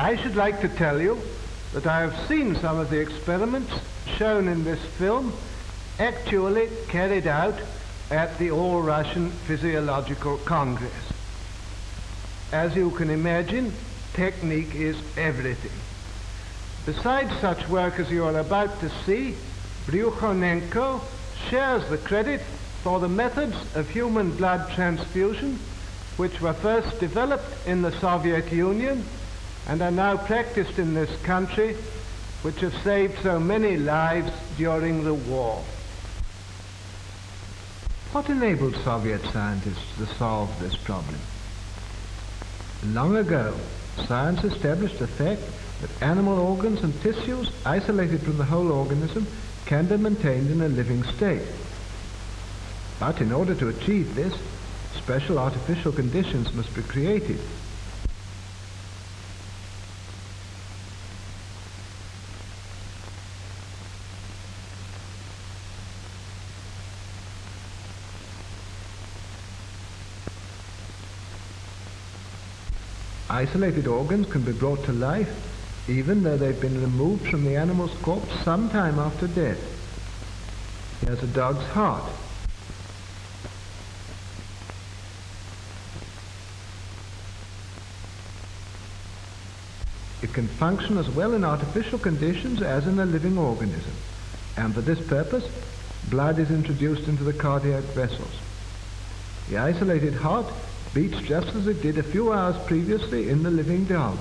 I should like to tell you that I have seen some of the experiments shown in this film actually carried out at the All-Russian Physiological Congress. As you can imagine, technique is everything. Besides such work as you are about to see, Bryukhanenko shares the credit for the methods of human blood transfusion which were first developed in the Soviet Union and are now practiced in this country, which have saved so many lives during the war. What enabled Soviet scientists to solve this problem? Long ago, science established the fact that animal organs and tissues isolated from the whole organism can be maintained in a living state. But in order to achieve this, special artificial conditions must be created. Isolated organs can be brought to life even though they've been removed from the animal's corpse some time after death. Here's a dog's heart. It can function as well in artificial conditions as in a living organism, and for this purpose, blood is introduced into the cardiac vessels. The isolated heart beats just as it did a few hours previously in the living dog.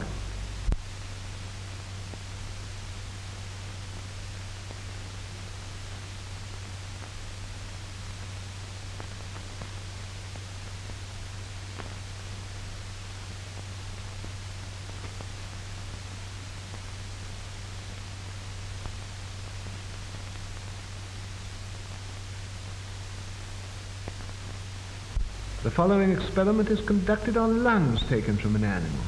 The following experiment is conducted on lungs taken from an animal.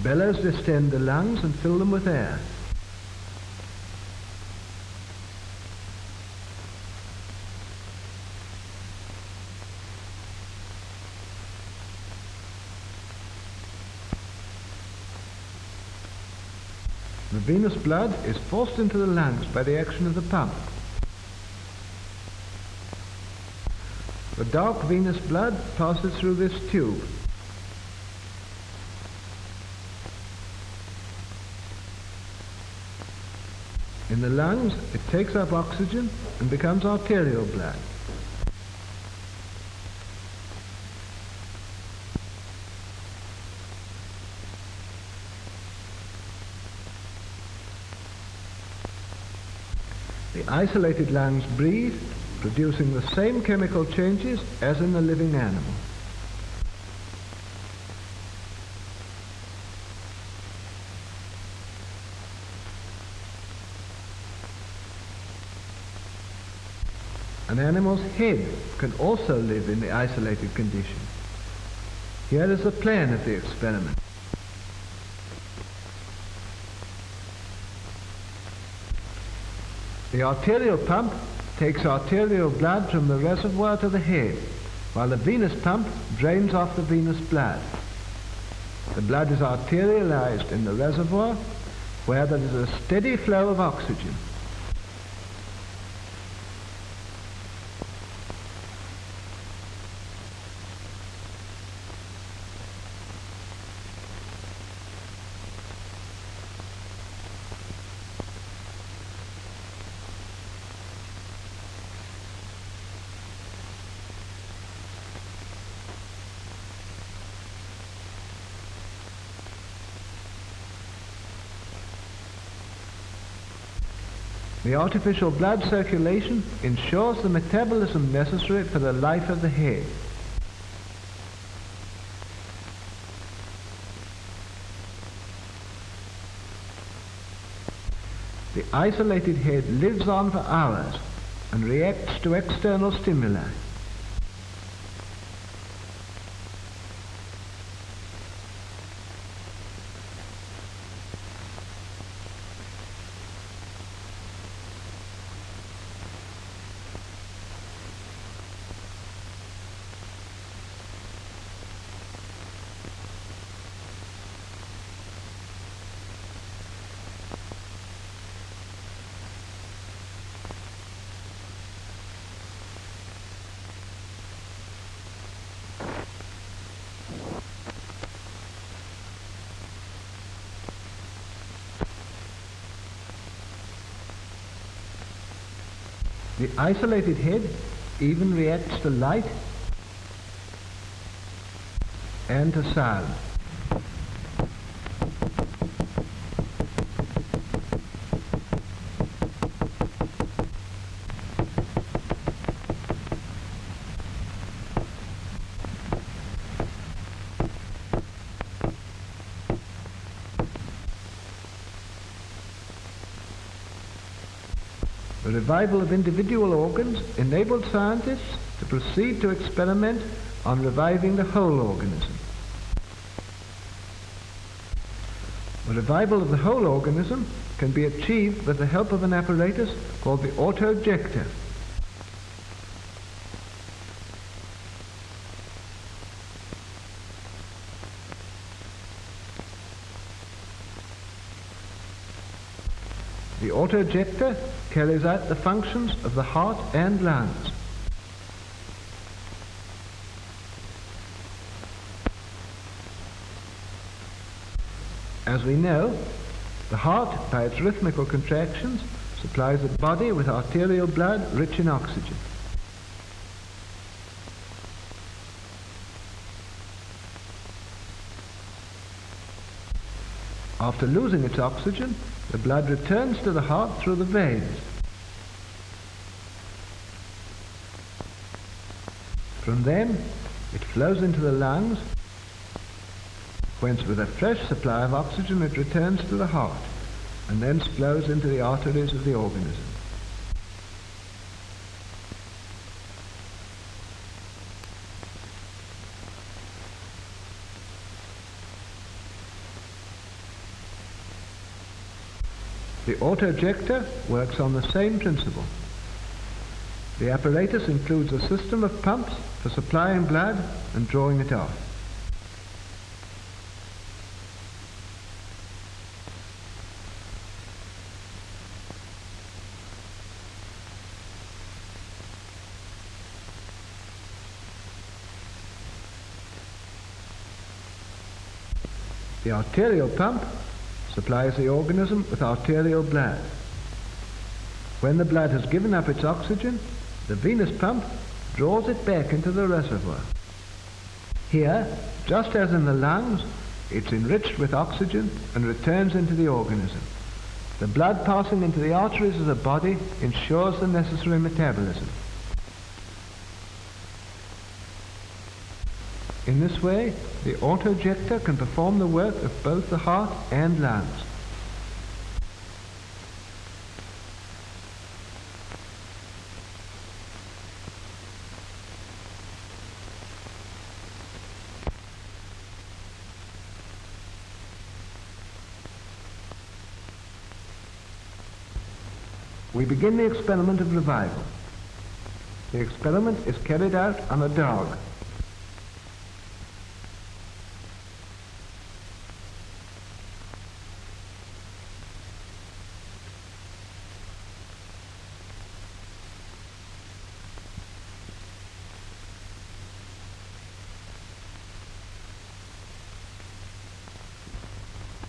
Bellows distend the lungs and fill them with air. The venous blood is forced into the lungs by the action of the pump. The dark venous blood passes through this tube. In the lungs, it takes up oxygen and becomes arterial blood. The isolated lungs breathe, producing the same chemical changes as in the living animal. An animal's head can also live in the isolated condition. Here is the plan of the experiment. The arterial pump takes arterial blood from the reservoir to the head, while the venous pump drains off the venous blood. The blood is arterialized in the reservoir, where there is a steady flow of oxygen. The artificial blood circulation ensures the metabolism necessary for the life of the head. The isolated head lives on for hours and reacts to external stimuli. The isolated head even reacts to light and to sound. The revival of individual organs enabled scientists to proceed to experiment on reviving the whole organism. The revival of the whole organism can be achieved with the help of an apparatus called the auto-ejector. The auto-ejector carries out the functions of the heart and lungs. As we know, the heart, by its rhythmical contractions, supplies the body with arterial blood rich in oxygen. After losing its oxygen, the blood returns to the heart through the veins. From them, it flows into the lungs, whence with a fresh supply of oxygen it returns to the heart, and thence flows into the arteries of the organism. The auto-ejector works on the same principle. The apparatus includes a system of pumps for supplying blood and drawing it off. The arterial pump supplies the organism with arterial blood. When the blood has given up its oxygen, the venous pump draws it back into the reservoir. Here, just as in the lungs, it's enriched with oxygen and returns into the organism. The blood passing into the arteries of the body ensures the necessary metabolism. In this way, the auto-ejector can perform the work of both the heart and lungs. We begin the experiment of revival. The experiment is carried out on a dog.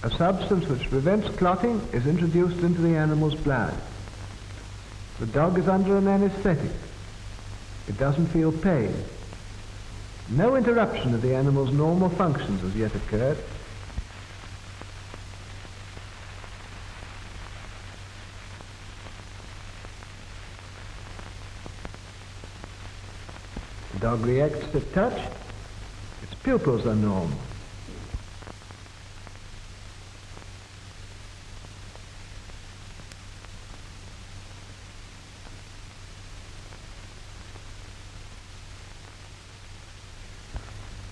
A substance which prevents clotting is introduced into the animal's blood. The dog is under an anesthetic. It doesn't feel pain. No interruption of the animal's normal functions has yet occurred. The dog reacts to touch. Its pupils are normal.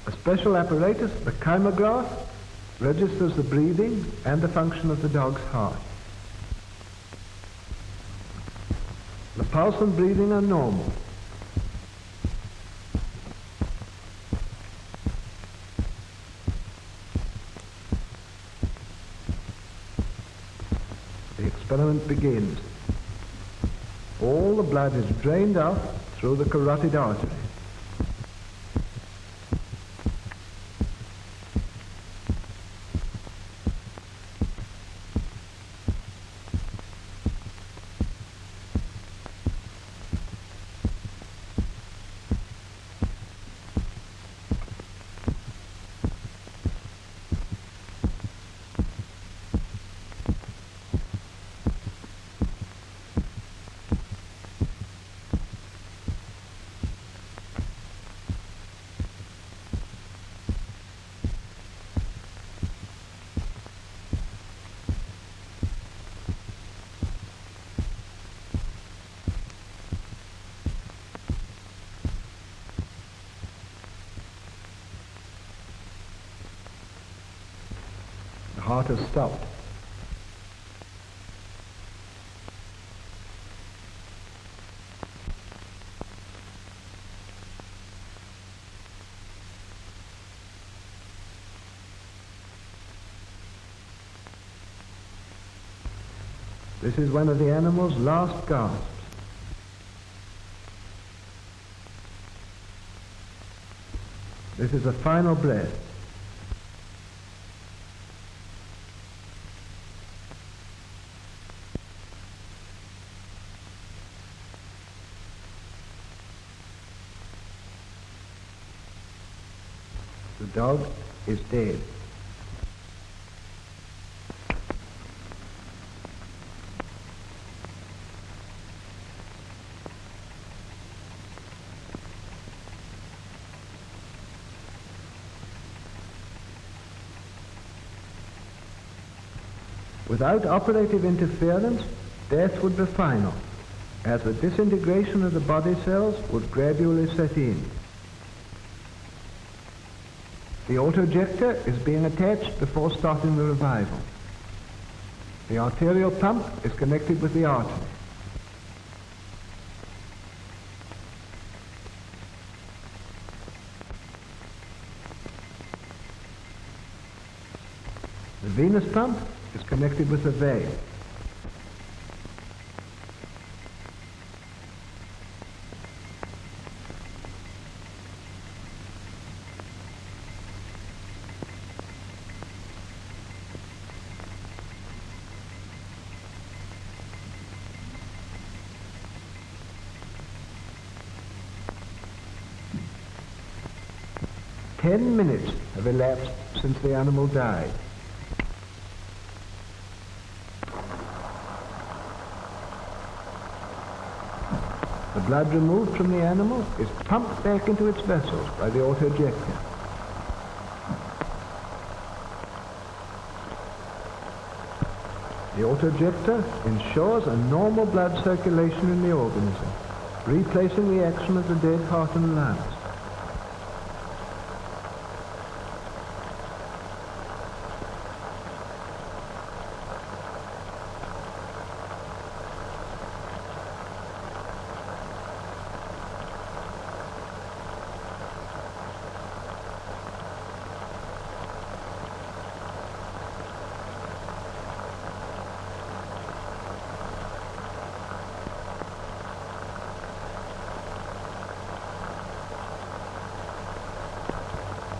A special apparatus, the kymograph, registers the breathing and the function of the dog's heart. The pulse and breathing are normal. The experiment begins. All the blood is drained off through the carotid artery. heart has stopped. This is one of the animal's last gasps. This is a final breath. The dog is dead. Without operative interference, death would be final, as the disintegration of the body cells would gradually set in. The autojector is being attached before starting the revival. The arterial pump is connected with the artery. The venous pump is connected with the vein. Ten minutes have elapsed since the animal died. The blood removed from the animal is pumped back into its vessels by the autojector. The autojector ensures a normal blood circulation in the organism, replacing the action of the dead heart and lungs.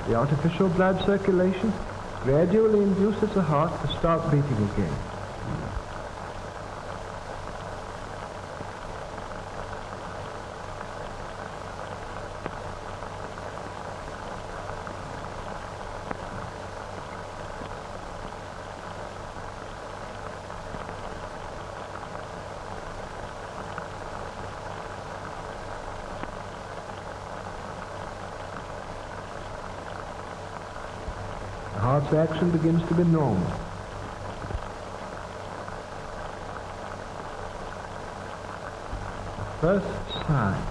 The artificial blood circulation gradually induces the heart to start beating again. The heart's action begins to be normal. First sign.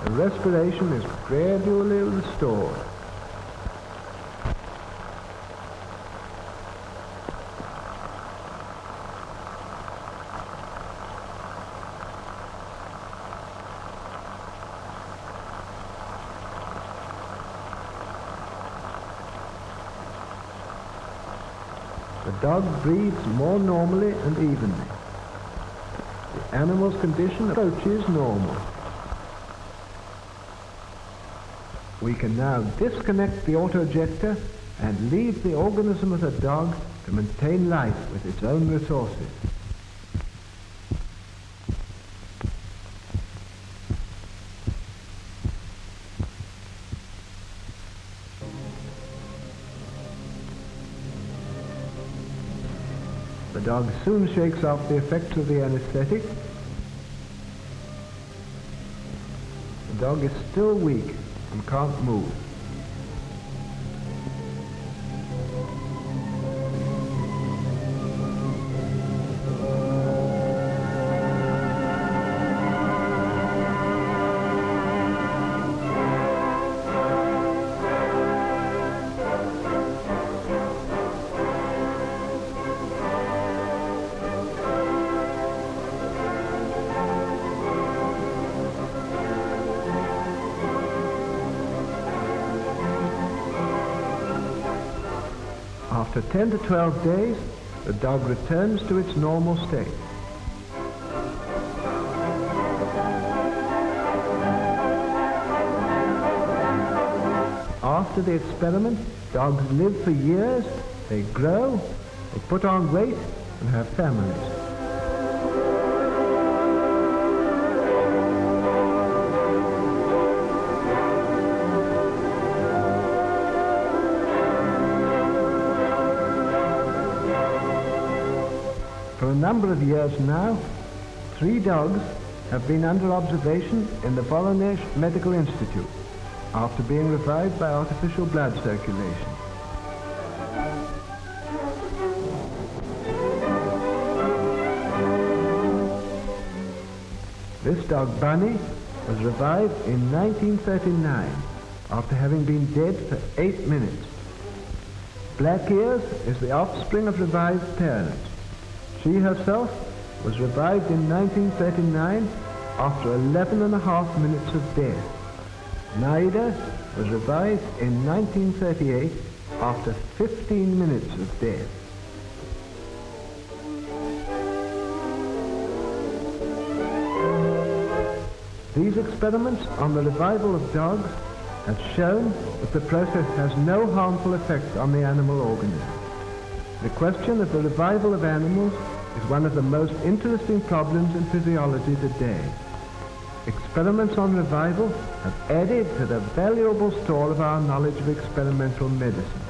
The respiration is gradually restored. The dog breathes more normally and evenly. The animal's condition approaches normal. We can now disconnect the autojector and leave the organism of the dog to maintain life with its own resources. The dog soon shakes off the effects of the anesthetic. The dog is still weak, and can't move. After 10 to 12 days, the dog returns to its normal state. After the experiment, dogs live for years, they grow, they put on weight, and have families. For a number of years now, 3 dogs have been under observation in the Voronezh Medical Institute after being revived by artificial blood circulation. This dog, Bunny, was revived in 1939 after having been dead for 8 minutes. Black Ears is the offspring of revived parents. She herself was revived in 1939 after 11.5 minutes of death. Naida was revived in 1938 after 15 minutes of death. These experiments on the revival of dogs have shown that the process has no harmful effects on the animal organism. The question of the revival of animals is one of the most interesting problems in physiology today. Experiments on revival have added to the valuable store of our knowledge of experimental medicine.